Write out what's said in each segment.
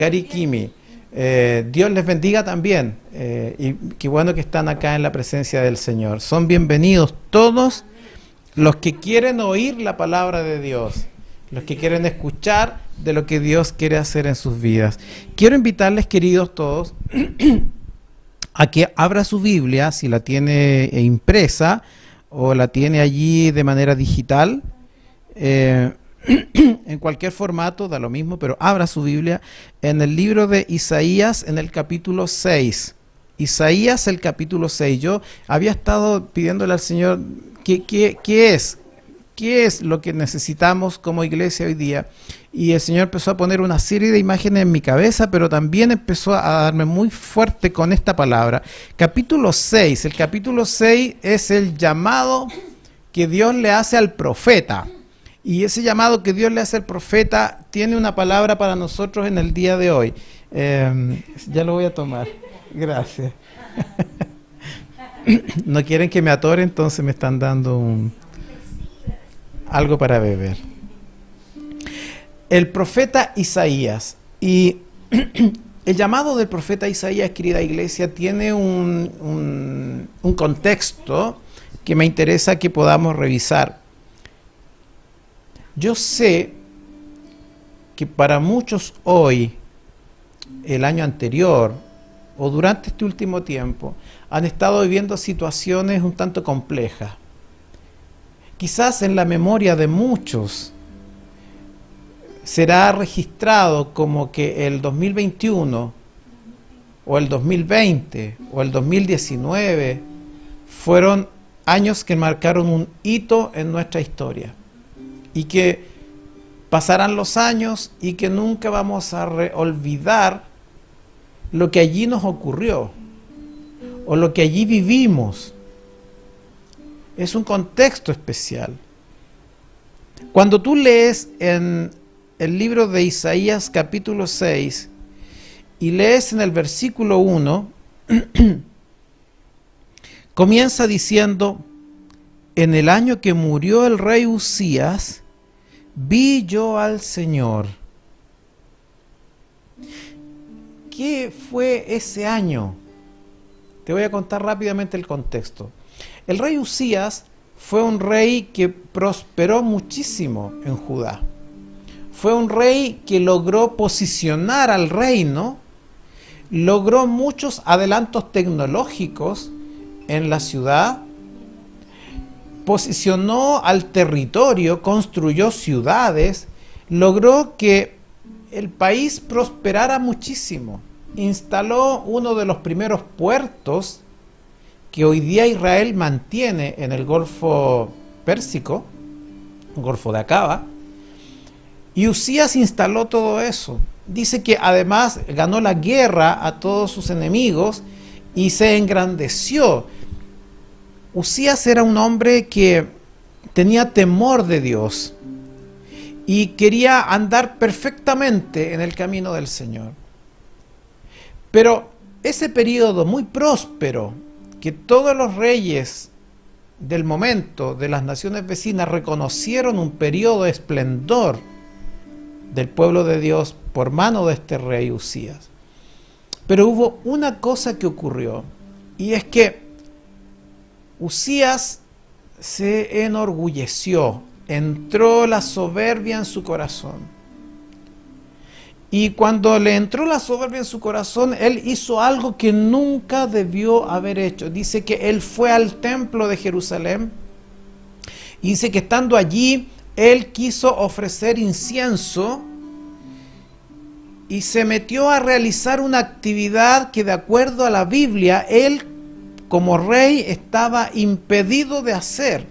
Cari Kimi. Dios les bendiga también. Y qué bueno que están acá en la presencia del Señor. Son bienvenidos todos los que quieren oír la palabra de Dios, los que quieren escuchar de lo que Dios quiere hacer en sus vidas. Quiero invitarles, queridos todos, a que abra su Biblia, si la tiene impresa o la tiene allí de manera digital, en cualquier formato, da lo mismo, pero abra su Biblia en el libro de Isaías, en el capítulo 6. Isaías, el capítulo 6. Yo había estado pidiéndole al Señor qué es lo que necesitamos como iglesia hoy día. Y el Señor empezó a poner una serie de imágenes en mi cabeza, pero también empezó a darme muy fuerte con esta palabra. Capítulo 6. El capítulo 6 es el llamado que Dios le hace al profeta. Y ese llamado que Dios le hace al profeta tiene una palabra para nosotros en el día de hoy. Ya lo voy a tomar. Gracias. No quieren que me atore, entonces me están dando algo para beber. El profeta Isaías. Y el llamado del profeta Isaías, querida iglesia, tiene un contexto que me interesa que podamos revisar. Yo sé que para muchos hoy, el año anterior o durante este último tiempo, han estado viviendo situaciones un tanto complejas. Quizás en la memoria de muchos será registrado como que el 2021 o el 2020 o el 2019 fueron años que marcaron un hito en nuestra historia. Y que pasarán los años y que nunca vamos a olvidar lo que allí nos ocurrió o lo que allí vivimos. Es un contexto especial. Cuando tú lees en el libro de Isaías capítulo 6 y lees en el versículo 1, comienza diciendo: en el año que murió el rey Uzías, vi yo al Señor. ¿Qué fue ese año? Te voy a contar rápidamente el contexto. El rey Uzías fue un rey que prosperó muchísimo en Judá. Fue un rey que logró posicionar al reino, logró muchos adelantos tecnológicos en la ciudad, posicionó al territorio, construyó ciudades, logró que el país prosperara muchísimo. Instaló uno de los primeros puertos que hoy día Israel mantiene en el Golfo Pérsico, el Golfo de Acaba, y Uzías instaló todo eso. Dice que además ganó la guerra a todos sus enemigos y se engrandeció. Uzías era un hombre que tenía temor de Dios y quería andar perfectamente en el camino del Señor. Pero ese periodo muy próspero, que todos los reyes del momento de las naciones vecinas reconocieron un periodo de esplendor del pueblo de Dios por mano de este rey Uzías. Pero hubo una cosa que ocurrió, y es que Uzías se enorgulleció, entró la soberbia en su corazón. Y cuando le entró la soberbia en su corazón, él hizo algo que nunca debió haber hecho. Dice que él fue al templo de Jerusalén y dice que estando allí, él quiso ofrecer incienso y se metió a realizar una actividad que, de acuerdo a la Biblia, él como rey estaba impedido de hacer.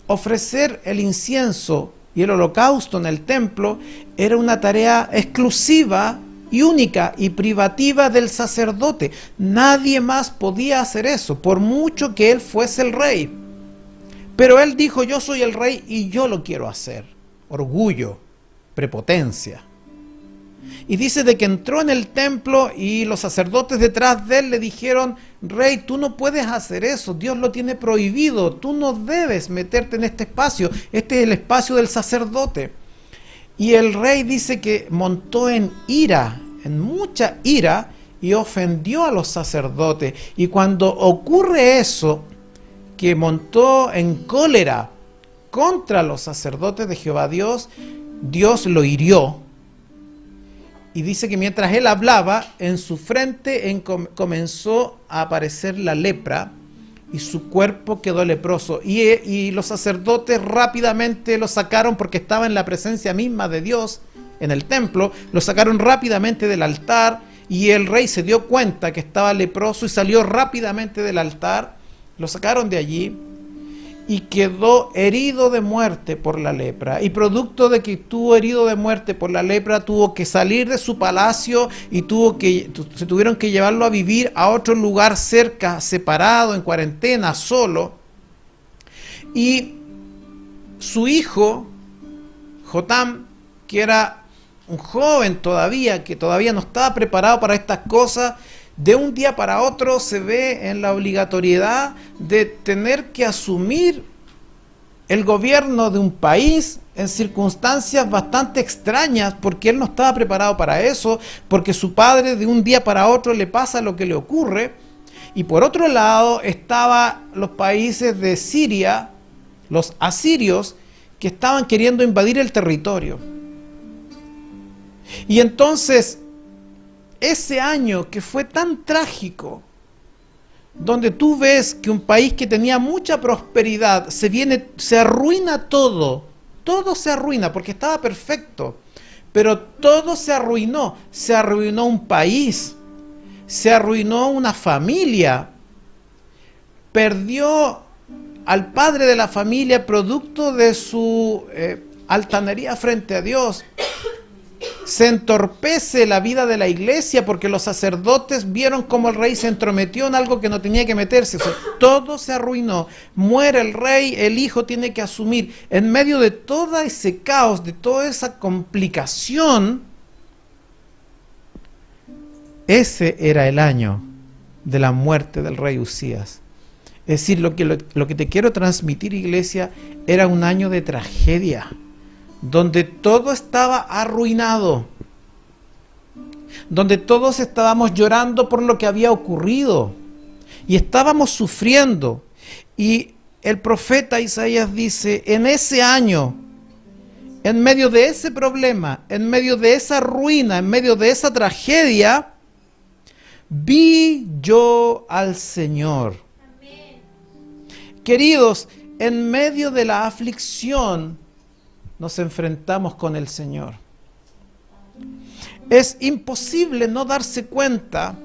Ofrecer el incienso y el holocausto en el templo era una tarea exclusiva y única y privativa del sacerdote. Nadie más podía hacer eso, por mucho que él fuese el rey. Pero él dijo: yo soy el rey y yo lo quiero hacer. Orgullo, prepotencia. Y dice de que entró en el templo y los sacerdotes detrás de él le dijeron: rey, tú no puedes hacer eso, Dios lo tiene prohibido, tú no debes meterte en este espacio, este es el espacio del sacerdote. Y el rey dice que montó en ira en mucha ira y ofendió a los sacerdotes. Y cuando ocurre eso, que montó en cólera contra los sacerdotes de Jehová Dios, Dios lo hirió. Y dice que mientras él hablaba, en su frente comenzó a aparecer la lepra y su cuerpo quedó leproso. Y los sacerdotes rápidamente lo sacaron, porque estaba en la presencia misma de Dios en el templo. Lo sacaron rápidamente del altar y el rey se dio cuenta que estaba leproso y salió rápidamente del altar. Lo sacaron de allí y quedó herido de muerte por la lepra. Y producto de que estuvo herido de muerte por la lepra, tuvo que salir de su palacio y se tuvieron que llevarlo a vivir a otro lugar cerca, separado, en cuarentena, solo. Y su hijo, Jotam, que era un joven todavía, que todavía no estaba preparado para estas cosas, de un día para otro se ve en la obligatoriedad de tener que asumir el gobierno de un país en circunstancias bastante extrañas, porque él no estaba preparado para eso, porque su padre de un día para otro le pasa lo que le ocurre. Y por otro lado estaban los países de Siria, los asirios, que estaban queriendo invadir el territorio. Y entonces ese año que fue tan trágico, donde tú ves que un país que tenía mucha prosperidad se arruina todo se arruina, porque estaba perfecto, pero todo se arruinó un país, se arruinó una familia, perdió al padre de la familia producto de su altanería frente a Dios. Se entorpece la vida de la iglesia porque los sacerdotes vieron cómo el rey se entrometió en algo que no tenía que meterse. O sea, todo se arruinó. Muere el rey, el hijo tiene que asumir. En medio de todo ese caos, de toda esa complicación, ese era el año de la muerte del rey Usías. Es decir, lo que te quiero transmitir, iglesia, era un año de tragedia, donde todo estaba arruinado, donde todos estábamos llorando por lo que había ocurrido y estábamos sufriendo. Y el profeta Isaías dice, en ese año, en medio de ese problema, en medio de esa ruina, en medio de esa tragedia, vi yo al Señor. Amén. Queridos, en medio de la aflicción, nos enfrentamos con el Señor. Es imposible no darse cuenta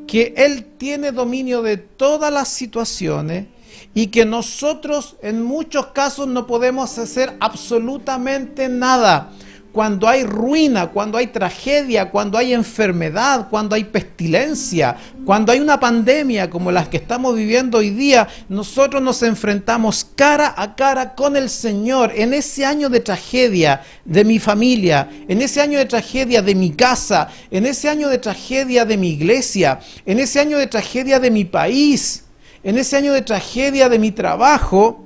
que Él tiene dominio de todas las situaciones y que nosotros en muchos casos no podemos hacer absolutamente nada. Cuando hay ruina, cuando hay tragedia, cuando hay enfermedad, cuando hay pestilencia, cuando hay una pandemia como las que estamos viviendo hoy día, nosotros nos enfrentamos cara a cara con el Señor. En ese año de tragedia de mi familia, en ese año de tragedia de mi casa, en ese año de tragedia de mi iglesia, en ese año de tragedia de mi país, en ese año de tragedia de mi trabajo,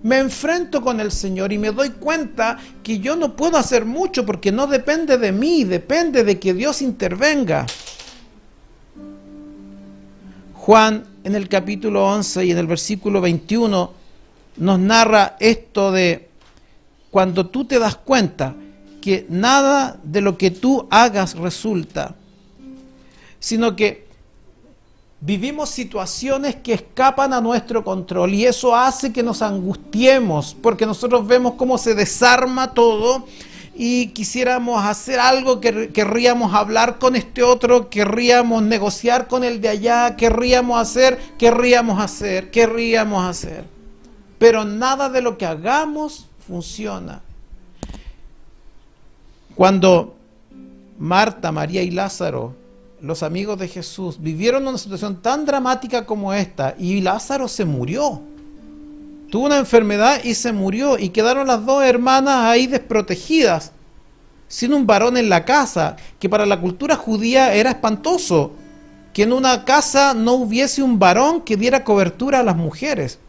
me enfrento con el Señor y me doy cuenta que yo no puedo hacer mucho porque no depende de mí, depende de que Dios intervenga. Juan, en el capítulo 11 y en el versículo 21, nos narra esto de cuando tú te das cuenta que nada de lo que tú hagas resulta, sino que vivimos situaciones que escapan a nuestro control y eso hace que nos angustiemos porque nosotros vemos cómo se desarma todo y quisiéramos hacer algo, querríamos hablar con este otro, querríamos negociar con el de allá, querríamos hacer, pero nada de lo que hagamos funciona. Cuando Marta, María y Lázaro, los amigos de Jesús, vivieron una situación tan dramática como esta y Lázaro se murió. Tuvo una enfermedad y se murió y quedaron las dos hermanas ahí desprotegidas, sin un varón en la casa, que para la cultura judía era espantoso, que en una casa no hubiese un varón que diera cobertura a las mujeres.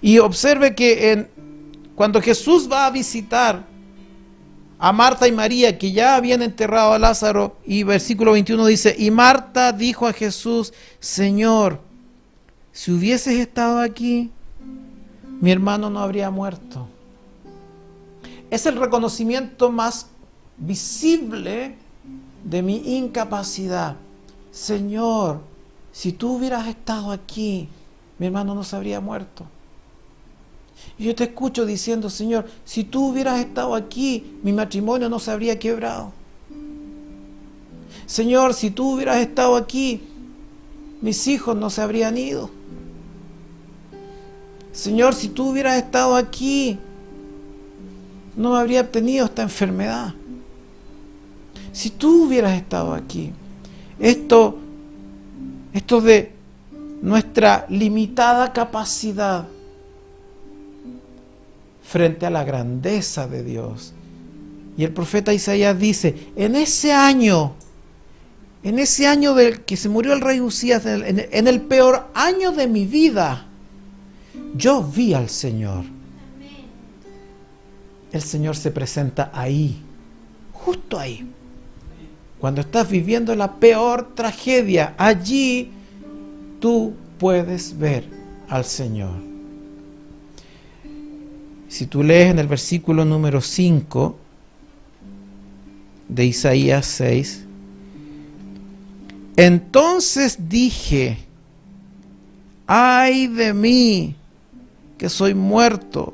Y observe que cuando Jesús va a visitar a Marta y María, que ya habían enterrado a Lázaro, y versículo 21 dice, y Marta dijo a Jesús, Señor, si hubieses estado aquí, mi hermano no habría muerto. Es el reconocimiento más visible de mi incapacidad. Señor, si tú hubieras estado aquí, mi hermano no se habría muerto. Y yo te escucho diciendo, Señor, si tú hubieras estado aquí, mi matrimonio no se habría quebrado. Señor, si tú hubieras estado aquí, mis hijos no se habrían ido. Señor, si tú hubieras estado aquí, no me habría tenido esta enfermedad. Si tú hubieras estado aquí, esto de nuestra limitada capacidad frente a la grandeza de Dios. Y el profeta Isaías dice, en ese año del que se murió el rey Uzías, en el peor año de mi vida, yo vi al Señor. El Señor se presenta ahí, justo ahí. Cuando estás viviendo la peor tragedia, allí tú puedes ver al Señor. Si tú lees en el versículo número 5 de Isaías 6, entonces dije, ay de mí, que soy muerto,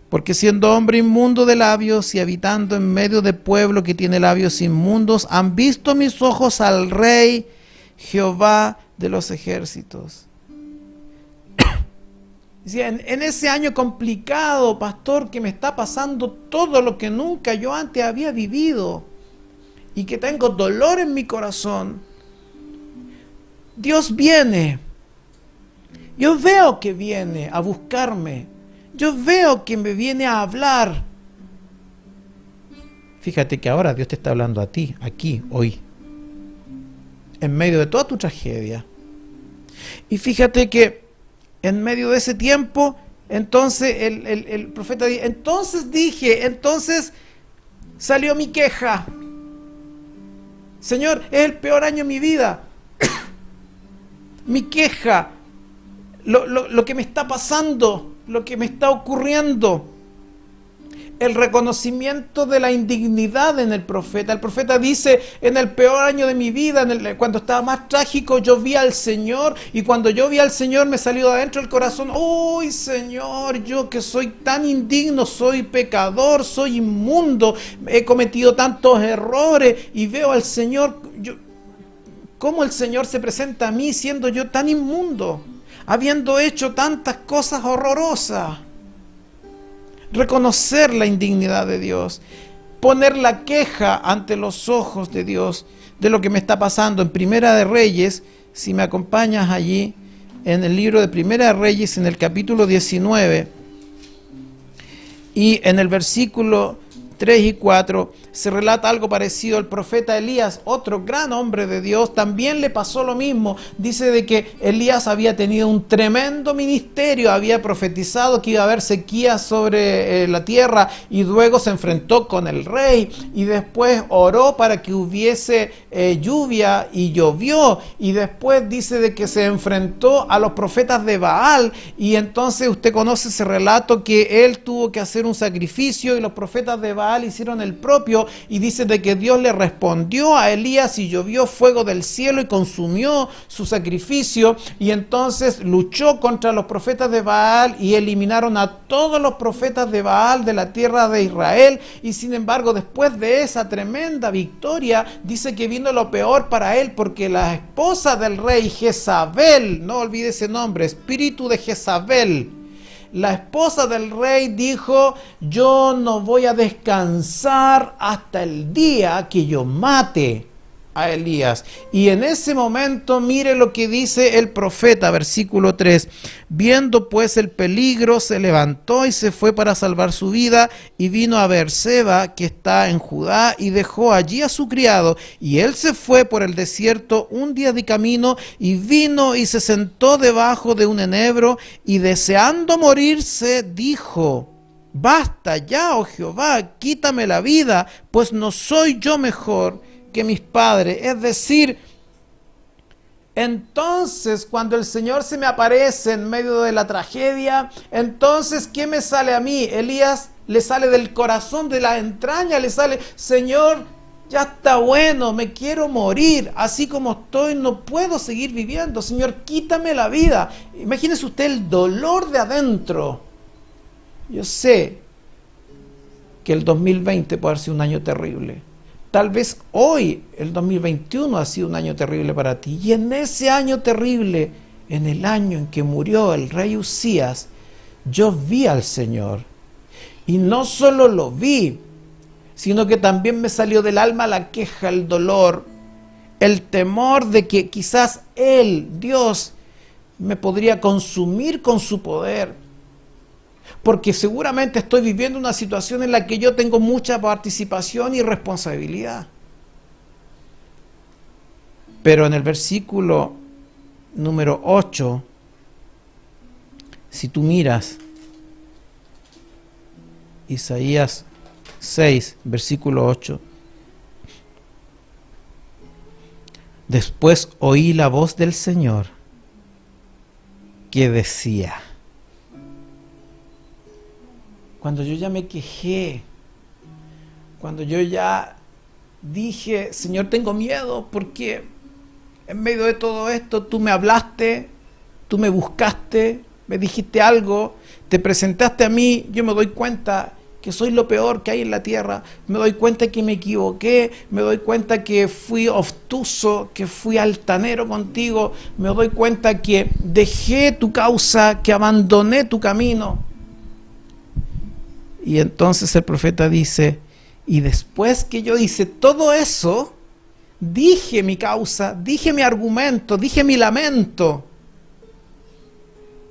porque siendo hombre inmundo de labios y habitando en medio de pueblo que tiene labios inmundos, han visto mis ojos al Rey Jehová de los ejércitos. En ese año complicado, pastor, que me está pasando todo lo que nunca yo antes había vivido y que tengo dolor en mi corazón, Dios viene. Yo veo que viene a buscarme. Yo veo que me viene a hablar. Fíjate que ahora Dios te está hablando a ti, aquí, hoy, en medio de toda tu tragedia. Y fíjate que en medio de ese tiempo, entonces el profeta dice, entonces salió mi queja. Señor, es el peor año de mi vida. Mi queja, lo que me está pasando, lo que me está ocurriendo. El reconocimiento de la indignidad en el profeta. El profeta dice, en el peor año de mi vida, cuando estaba más trágico, yo vi al Señor, y cuando yo vi al Señor me salió de adentro el corazón, ¡uy, Señor! Yo que soy tan indigno, soy pecador, soy inmundo, he cometido tantos errores, y veo al Señor, ¿cómo el Señor se presenta a mí siendo yo tan inmundo, habiendo hecho tantas cosas horrorosas? Reconocer la indignidad de Dios, poner la queja ante los ojos de Dios de lo que me está pasando. En Primera de Reyes, si me acompañas allí, en el libro de Primera de Reyes, en el capítulo 19, y en el versículo 3 y 4, se relata algo parecido. El profeta Elías, otro gran hombre de Dios, también le pasó lo mismo. Dice de que Elías había tenido un tremendo ministerio, había profetizado que iba a haber sequía sobre la tierra, y luego se enfrentó con el rey, y después oró para que hubiese lluvia, y llovió, y después dice de que se enfrentó a los profetas de Baal, y entonces usted conoce ese relato que él tuvo que hacer un sacrificio, y los profetas de Baal hicieron el propio, y dice de que Dios le respondió a Elías y llovió fuego del cielo y consumió su sacrificio, y entonces luchó contra los profetas de Baal y eliminaron a todos los profetas de Baal de la tierra de Israel. Y sin embargo, después de esa tremenda victoria, dice que vino lo peor para él, porque la esposa del rey, Jezabel, no olvide ese nombre, espíritu de Jezabel, la esposa del rey dijo, yo no voy a descansar hasta el día que yo mate a Elías. Y en ese momento, mire lo que dice el profeta, versículo 3. Viendo pues el peligro, se levantó y se fue para salvar su vida, y vino a Beerseba, que está en Judá, y dejó allí a su criado, y él se fue por el desierto un día de camino, y vino y se sentó debajo de un enebro, y deseando morirse, dijo, Basta ya, oh Jehová, quítame la vida, pues no soy yo mejor que mis padres. Es decir, entonces cuando el Señor se me aparece en medio de la tragedia, entonces ¿qué me sale a mí? Elías le sale del corazón, de la entraña, le sale: Señor, ya está bueno, me quiero morir, así como estoy, no puedo seguir viviendo, Señor, quítame la vida. Imagínese usted el dolor de adentro. Yo sé que el 2020 puede haber sido un año terrible. Tal vez hoy, el 2021, ha sido un año terrible para ti. Y en ese año terrible, en el año en que murió el rey Uzías, yo vi al Señor. Y no solo lo vi, sino que también me salió del alma la queja, el dolor, el temor de que quizás Él, Dios, me podría consumir con su poder. Porque seguramente estoy viviendo una situación en la que yo tengo mucha participación y responsabilidad. Pero en el versículo número 8, si tú miras Isaías 6, versículo 8, después oí la voz del Señor que decía, cuando yo ya me quejé, cuando yo ya dije: Señor, tengo miedo porque en medio de todo esto tú me hablaste, tú me buscaste, me dijiste algo, te presentaste a mí, yo me doy cuenta que soy lo peor que hay en la tierra, me doy cuenta que me equivoqué, me doy cuenta que fui obtuso, que fui altanero contigo, me doy cuenta que dejé tu causa, que abandoné tu camino. Y entonces el profeta dice: y después que yo hice todo eso, dije mi causa, dije mi argumento, dije mi lamento.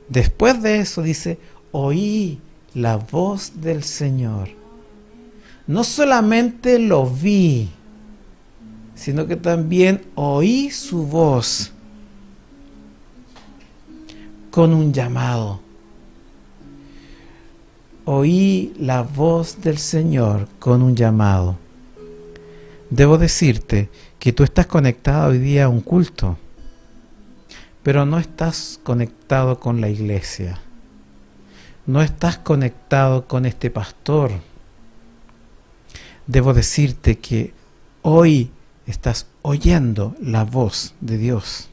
Después de eso dice: oí la voz del Señor. No solamente lo vi, sino que también oí su voz con un llamado. Oí la voz del Señor con un llamado. Debo decirte que tú estás conectado hoy día a un culto, pero no estás conectado con la iglesia. No estás conectado con este pastor. Debo decirte que hoy estás oyendo la voz de Dios,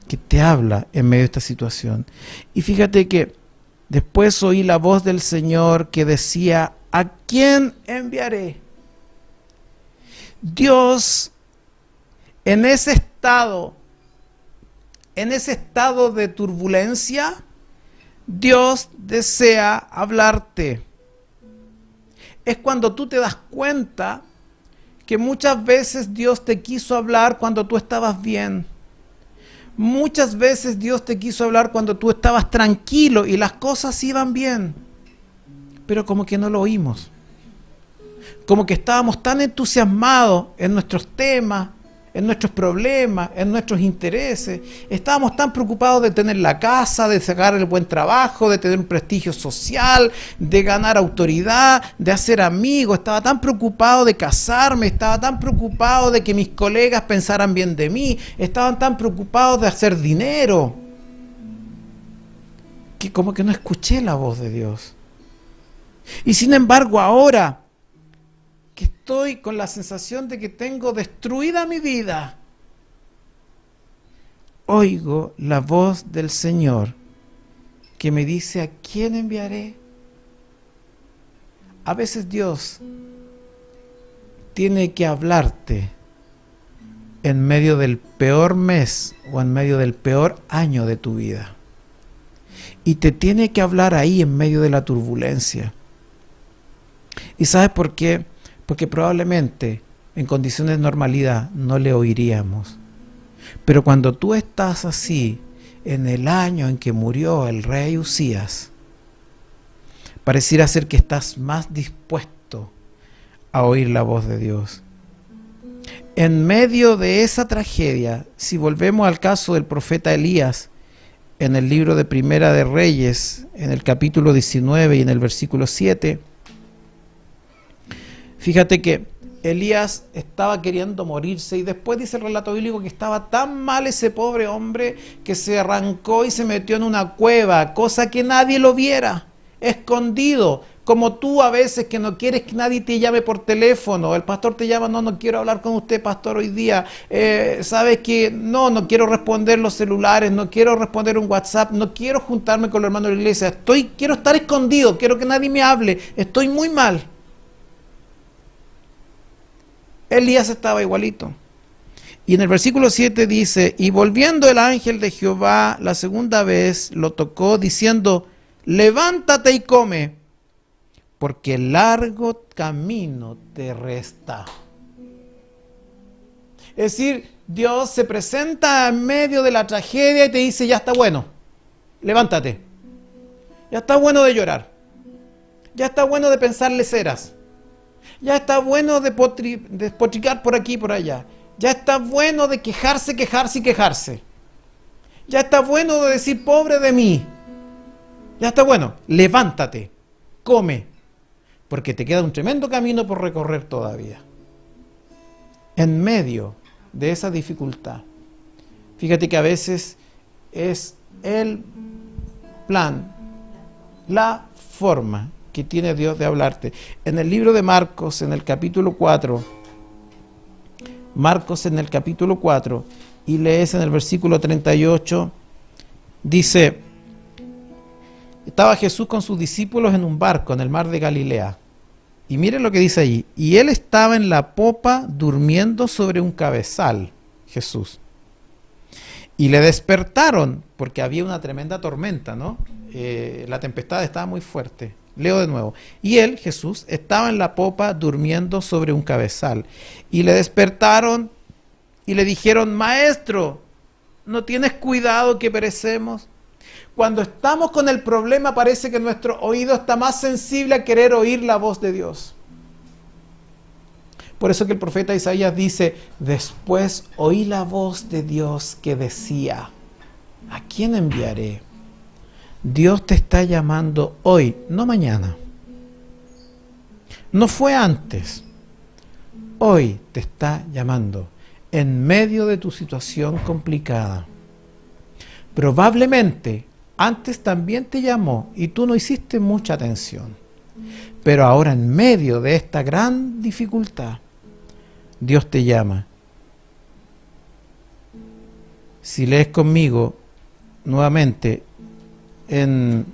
que te habla en medio de esta situación. Y fíjate que después oí la voz del Señor que decía: ¿a quién enviaré? Dios, en ese estado de turbulencia, Dios desea hablarte. Es cuando tú te das cuenta que muchas veces Dios te quiso hablar cuando tú estabas bien. Muchas veces Dios te quiso hablar cuando tú estabas tranquilo y las cosas iban bien, pero como que no lo oímos. Como que estábamos tan entusiasmados en nuestros temas, en nuestros problemas, en nuestros intereses. Estábamos tan preocupados de tener la casa, de sacar el buen trabajo, de tener un prestigio social, de ganar autoridad, de hacer amigos. Estaba tan preocupado de casarme, estaba tan preocupado de que mis colegas pensaran bien de mí, estaban tan preocupados de hacer dinero, que como que no escuché la voz de Dios. Y sin embargo, ahora que estoy con la sensación de que tengo destruida mi vida, oigo la voz del Señor que me dice: ¿a quién enviaré? A veces Dios tiene que hablarte en medio del peor mes o en medio del peor año de tu vida. Y te tiene que hablar ahí en medio de la turbulencia. ¿Y sabes por qué? Porque probablemente en condiciones de normalidad no le oiríamos. Pero cuando tú estás así, en el año en que murió el rey Uzías, pareciera ser que estás más dispuesto a oír la voz de Dios. En medio de esa tragedia, si volvemos al caso del profeta Elías, en el libro de Primera de Reyes, en el capítulo 19 y en el versículo 7, fíjate que Elías estaba queriendo morirse y después dice el relato bíblico que estaba tan mal ese pobre hombre que se arrancó y se metió en una cueva, cosa que nadie lo viera, escondido, como tú a veces que no quieres que nadie te llame por teléfono, el pastor te llama, no quiero hablar con usted, pastor, hoy día, sabes que no quiero responder los celulares, no quiero responder un WhatsApp, no quiero juntarme con los hermanos de la iglesia, quiero estar escondido, quiero que nadie me hable, estoy muy mal. Elías estaba igualito. Y en el versículo 7 dice, y volviendo el ángel de Jehová la segunda vez, lo tocó diciendo, levántate y come, porque largo camino te resta. Es decir, Dios se presenta en medio de la tragedia y te dice, ya está bueno, levántate. Ya está bueno de llorar. Ya está bueno de pensar leceras. Ya está bueno de despotricar por aquí y por allá. Ya está bueno de quejarse y quejarse. Ya está bueno de decir, pobre de mí. Ya está bueno, levántate, come, porque te queda un tremendo camino por recorrer todavía. En medio de esa dificultad, fíjate que a veces es el plan, la forma que tiene Dios de hablarte. En el libro de Marcos, en el capítulo 4, y lees en el versículo 38, dice, estaba Jesús con sus discípulos en un barco en el mar de Galilea. Y miren lo que dice allí. Y él estaba en la popa durmiendo sobre un cabezal, Jesús. Y le despertaron, porque había una tremenda tormenta, ¿no? La tempestad estaba muy fuerte. Leo de nuevo. Y él, Jesús, estaba en la popa durmiendo sobre un cabezal. Y le despertaron y le dijeron, Maestro, ¿no tienes cuidado que perecemos? Cuando estamos con el problema parece que nuestro oído está más sensible a querer oír la voz de Dios. Por eso que el profeta Isaías dice, después oí la voz de Dios que decía, ¿a quién enviaré? Dios te está llamando hoy, no mañana. No fue antes. Hoy te está llamando en medio de tu situación complicada. Probablemente antes también te llamó y tú no hiciste mucha atención. Pero ahora en medio de esta gran dificultad, Dios te llama. Si lees conmigo nuevamente en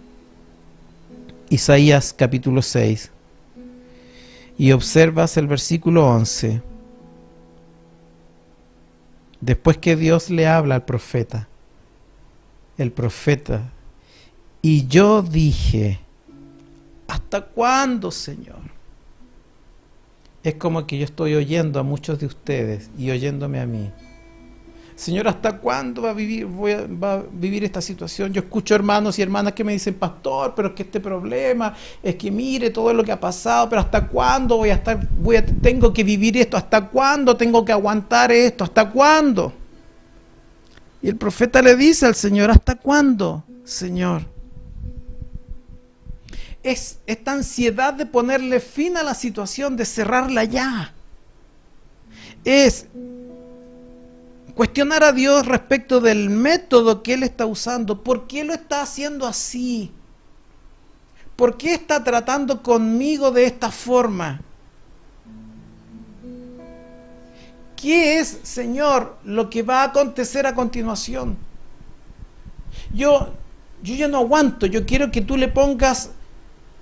Isaías capítulo 6 y observas el versículo 11, después que Dios le habla al profeta, el profeta, y yo dije, ¿hasta cuándo, Señor? Es como que yo estoy oyendo a muchos de ustedes y oyéndome a mí. Señor, ¿hasta cuándo va a vivir esta situación? Yo escucho hermanos y hermanas que me dicen, pastor, pero es que este problema, es que mire todo lo que ha pasado, pero ¿hasta cuándo tengo que vivir esto? ¿Hasta cuándo tengo que aguantar esto? ¿Hasta cuándo? Y el profeta le dice al Señor, ¿hasta cuándo, Señor? Es esta ansiedad de ponerle fin a la situación, de cerrarla ya. Es cuestionar a Dios respecto del método que Él está usando. ¿Por qué lo está haciendo así? ¿Por qué está tratando conmigo de esta forma? ¿Qué es, Señor, lo que va a acontecer a continuación? Yo ya no aguanto, yo quiero que tú le pongas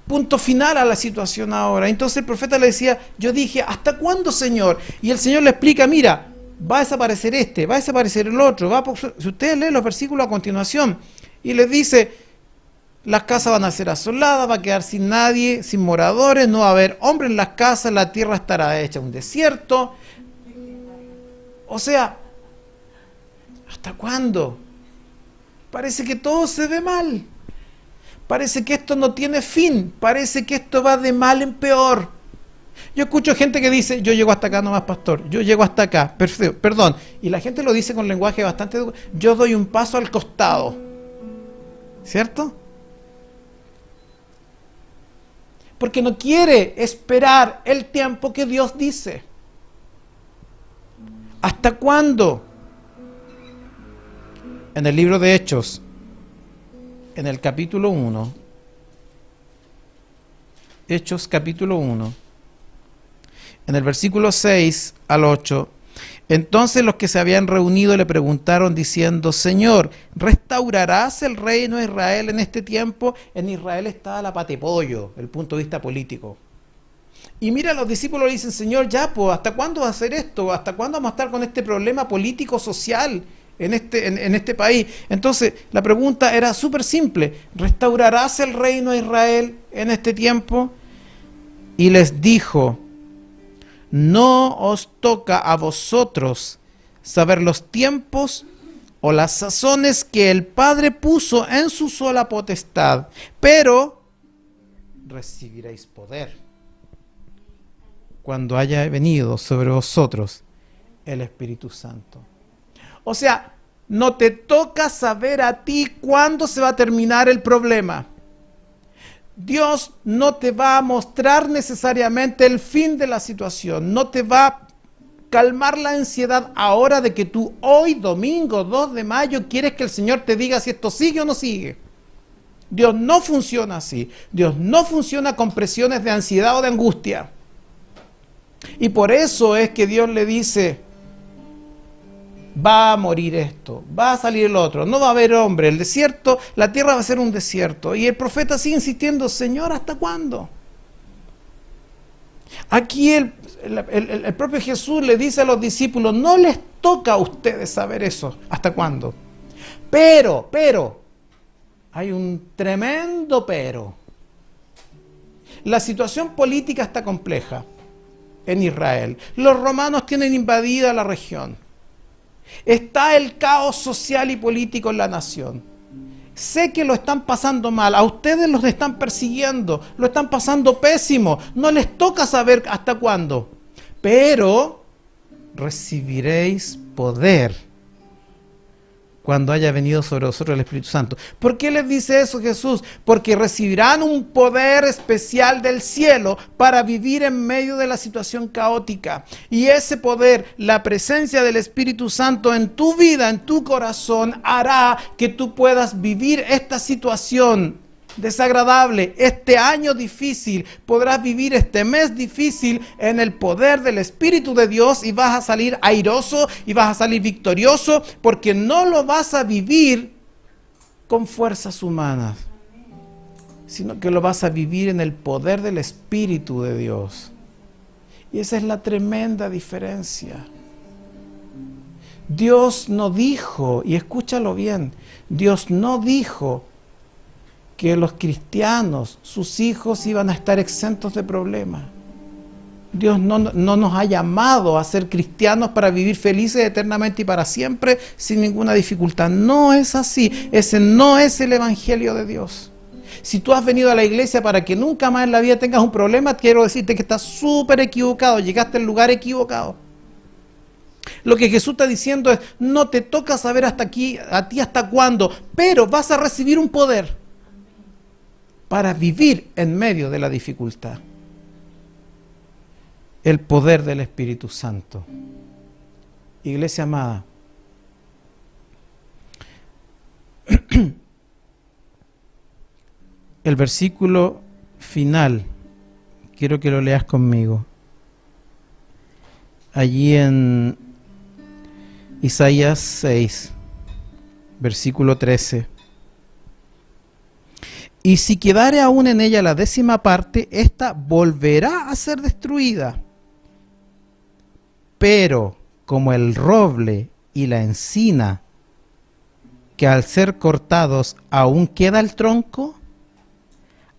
punto final a la situación ahora. Entonces el profeta le decía, yo dije, ¿hasta cuándo, Señor? Y el Señor le explica, mira, va a desaparecer este, va a desaparecer el otro. Si ustedes leen los versículos a continuación, y les dice, las casas van a ser asoladas, va a quedar sin nadie, sin moradores, no va a haber hombre en las casas, la tierra estará hecha un desierto. O sea, ¿hasta cuándo? Parece que todo se ve mal. Parece que esto no tiene fin. Parece que esto va de mal en peor. Yo escucho gente que dice, yo llego hasta acá nomás, pastor. Yo llego hasta acá. Perdón. Y la gente lo dice con lenguaje bastante... Yo doy un paso al costado. ¿Cierto? Porque no quiere esperar el tiempo que Dios dice. ¿Hasta cuándo? En el libro de Hechos, en el capítulo 1, Hechos capítulo 1, en el versículo 6 al 8, entonces los que se habían reunido le preguntaron diciendo, Señor, ¿restaurarás el reino de Israel en este tiempo? En Israel está la patepollo, el punto de vista político. Y mira, los discípulos le dicen, Señor, ya, pues, ¿hasta cuándo va a hacer esto? ¿Hasta cuándo vamos a estar con este problema político-social en este país? Entonces, la pregunta era súper simple, ¿restaurarás el reino de Israel en este tiempo? Y les dijo, no os toca a vosotros saber los tiempos o las sazones que el Padre puso en su sola potestad, pero recibiréis poder cuando haya venido sobre vosotros el Espíritu Santo. O sea, no te toca saber a ti cuándo se va a terminar el problema. Dios no te va a mostrar necesariamente el fin de la situación, no te va a calmar la ansiedad ahora de que tú hoy, domingo 2 de mayo, quieres que el Señor te diga si esto sigue o no sigue. Dios no funciona así. Dios no funciona con presiones de ansiedad o de angustia. Y por eso es que Dios le dice, va a morir esto, va a salir el otro, no va a haber hombre, el desierto, la tierra va a ser un desierto. Y el profeta sigue insistiendo, Señor, ¿hasta cuándo? Aquí el propio Jesús le dice a los discípulos, no les toca a ustedes saber eso, ¿hasta cuándo? Pero, hay un tremendo pero. La situación política está compleja en Israel. Los romanos tienen invadida la región. Está el caos social y político en la nación. Sé que lo están pasando mal, a ustedes los están persiguiendo, lo están pasando pésimo, no les toca saber hasta cuándo. Pero recibiréis poder cuando haya venido sobre vosotros el Espíritu Santo. ¿Por qué les dice eso Jesús? Porque recibirán un poder especial del cielo para vivir en medio de la situación caótica. Y ese poder, la presencia del Espíritu Santo en tu vida, en tu corazón, hará que tú puedas vivir esta situación desagradable, este año difícil. Podrás vivir este mes difícil en el poder del Espíritu de Dios y vas a salir airoso y vas a salir victorioso, porque no lo vas a vivir con fuerzas humanas, sino que lo vas a vivir en el poder del Espíritu de Dios. Y esa es la tremenda diferencia. Dios no dijo, y escúchalo bien, Dios no dijo que los cristianos, sus hijos, iban a estar exentos de problemas. Dios no nos ha llamado a ser cristianos para vivir felices eternamente y para siempre sin ninguna dificultad. No es así. Ese no es el Evangelio de Dios. Si tú has venido a la iglesia para que nunca más en la vida tengas un problema, quiero decirte que estás súper equivocado, llegaste al lugar equivocado. Lo que Jesús está diciendo es, no te toca saber hasta aquí, a ti hasta cuándo, pero vas a recibir un poder para vivir en medio de la dificultad. El poder del Espíritu Santo. Iglesia amada, el versículo final, quiero que lo leas conmigo. Allí en Isaías 6, versículo 13. Y si quedare aún en ella la 10ª parte, ésta volverá a ser destruida. Pero como el roble y la encina, que al ser cortados aún queda el tronco,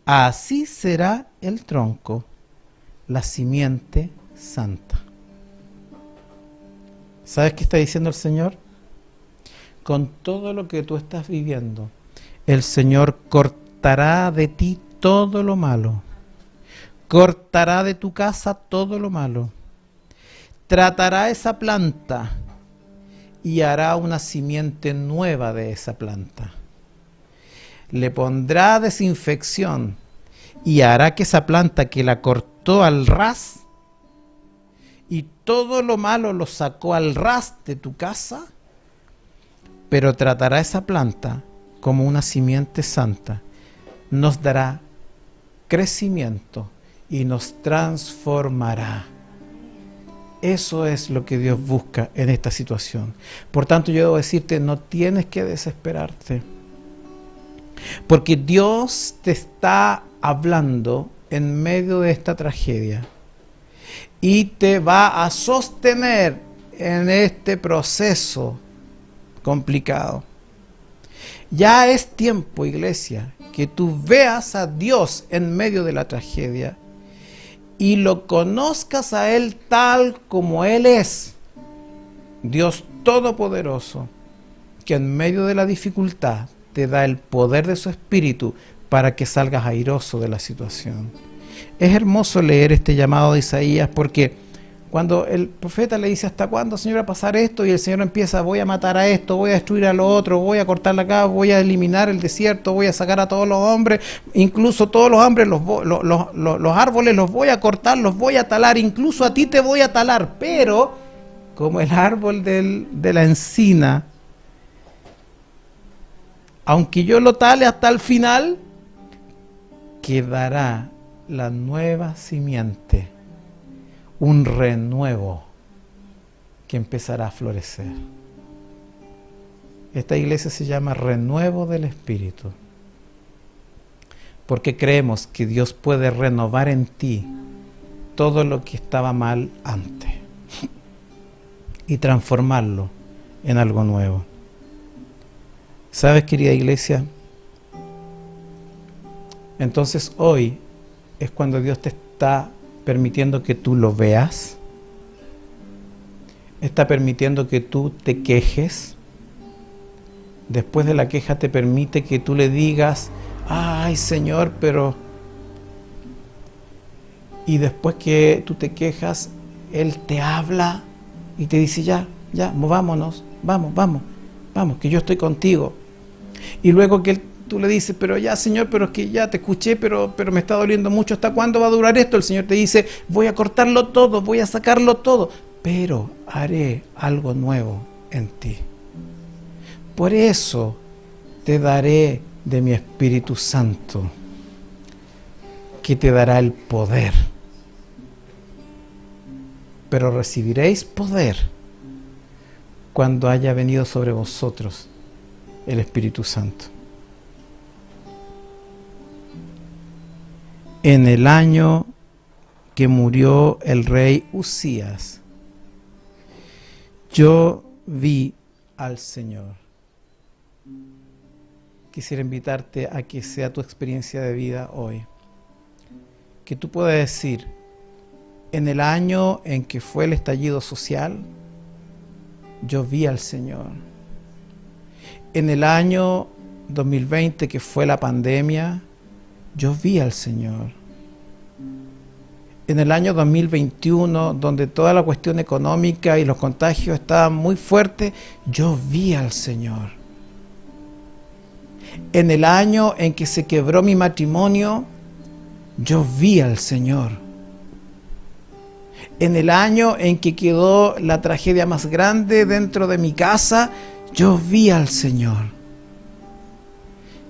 así será el tronco, la simiente santa. ¿Sabes qué está diciendo el Señor? Con todo lo que tú estás viviendo, el Señor cortará de ti todo lo malo, cortará de tu casa todo lo malo, tratará esa planta y hará una simiente nueva de esa planta. le pondrá desinfección y hará que esa planta que la cortó al ras y todo lo malo lo sacó al ras de tu casa, pero tratará esa planta como una simiente santa, nos dará crecimiento y nos transformará. Eso es lo que Dios busca en esta situación. Por tanto, yo debo decirte, no tienes que desesperarte, porque Dios te está hablando en medio de esta tragedia y te va a sostener en este proceso complicado. Ya es tiempo, iglesia, que tú veas a Dios en medio de la tragedia y lo conozcas a Él tal como Él es, Dios Todopoderoso, que en medio de la dificultad te da el poder de su Espíritu para que salgas airoso de la situación. Es hermoso leer este llamado de Isaías, porque cuando el profeta le dice, ¿hasta cuándo, Señor, va a pasar esto? Y el Señor empieza, voy a matar a esto, voy a destruir a lo otro, voy a cortar acá, voy a eliminar el desierto, voy a sacar a todos los hombres, incluso todos los hombres, los árboles los voy a cortar, los voy a talar, incluso a ti te voy a talar, pero como el árbol de la encina, aunque yo lo tale hasta el final, quedará la nueva simiente, un renuevo que empezará a florecer. Esta iglesia se llama Renuevo del Espíritu, porque creemos que Dios puede renovar en ti todo lo que estaba mal antes y transformarlo en algo nuevo. ¿Sabes, querida iglesia? Entonces hoy es cuando Dios te está permitiendo que tú lo veas, está permitiendo que tú te quejes. Después de la queja te permite que tú le digas, ay Señor, pero... Y después que tú te quejas, Él te habla y te dice, ya, movámonos, vamos, que yo estoy contigo. Y luego que tú le dices, pero ya Señor, pero es que ya te escuché, pero me está doliendo mucho, ¿hasta cuándo va a durar esto? El Señor te dice, voy a cortarlo todo, voy a sacarlo todo, pero haré algo nuevo en ti. Por eso te daré de mi Espíritu Santo, que te dará el poder. Pero recibiréis poder cuando haya venido sobre vosotros el Espíritu Santo. En el año que murió el rey Uzías, yo vi al Señor. Quisiera invitarte a que sea tu experiencia de vida hoy. Que tú puedas decir, en el año en que fue el estallido social, yo vi al Señor. En el año 2020 que fue la pandemia, yo vi al Señor. En el año 2021, donde toda la cuestión económica y los contagios estaban muy fuertes, yo vi al Señor. En el año en que se quebró mi matrimonio, yo vi al Señor. En el año en que quedó la tragedia más grande dentro de mi casa, yo vi al Señor.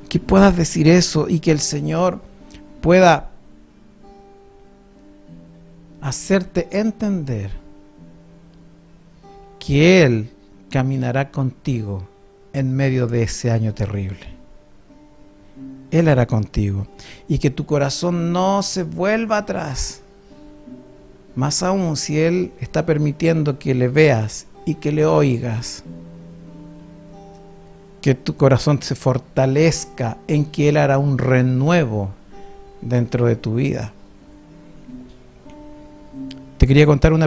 Que puedas decir eso y que el Señor pueda hacerte entender que Él caminará contigo en medio de ese año terrible. Él hará contigo y que tu corazón no se vuelva atrás. Más aún si Él está permitiendo que le veas y que le oigas. Que tu corazón se fortalezca en que Él hará un renuevo dentro de tu vida. Te quería contar una pequeña